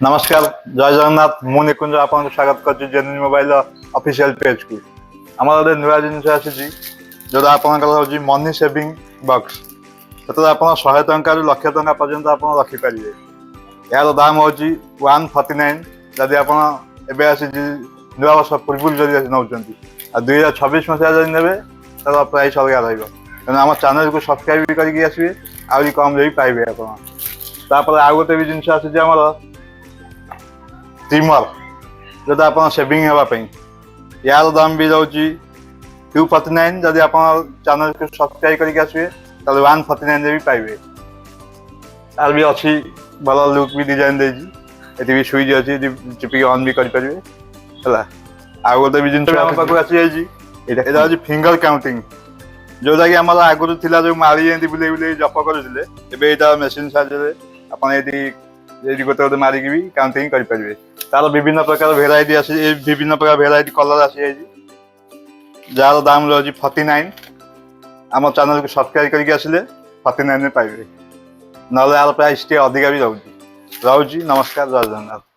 नमस्कार जय जगन्नाथ मु निकुंज आपको स्वागत कर जेनुइन मोबाइल ऑफिशियल पेज को आम नुआ जिन आसी जो आप मनी सेविंग बॉक्स से आप 100 टंका लक्ष टंका पर्यंत आप रखिपारे। यार दाम हूँ 149 जदि आप नुआ वर्ष पूर्व जब नौ 2026 मसीहा जब ने तो प्राइस अलग रहा आम चैनल को सब्सक्राइब भी करके आसवे आहरी कम भी पाइबे आप आउ गोटे भी जिन आसी ट्रिमर जो आप सेविंग होगापी यार दाम भी रोचे 249 जदि आप चैनल को सब्सक्राइब करके आसवे तो 149 भी पाइबे। यार भी अच्छी भल लुक भी डिजाइन देती भी स्विच अच्छी चिपिक ऑन भी करें है। आउ गोटे भी जिन आसी हूँ फिंगर काउंटिंग जोटा कि आम आगुरी थी जो मारी बुले बुले जप करुले एवं मेसीन साहाଯ୍य गोटे गोटे मारिकी भी काउंटिंग करें। तार विभिन्न प्रकार भेराइटी आसी विभिन्न प्रकार भेराइटी कलर आसी जार दाम रही 49 आम चैनल को सब्सक्राइब करके आसिले 49 में पाइबे ना यार प्राइस अधिका भी रोचे। नमस्कार जय जगन्नाथ।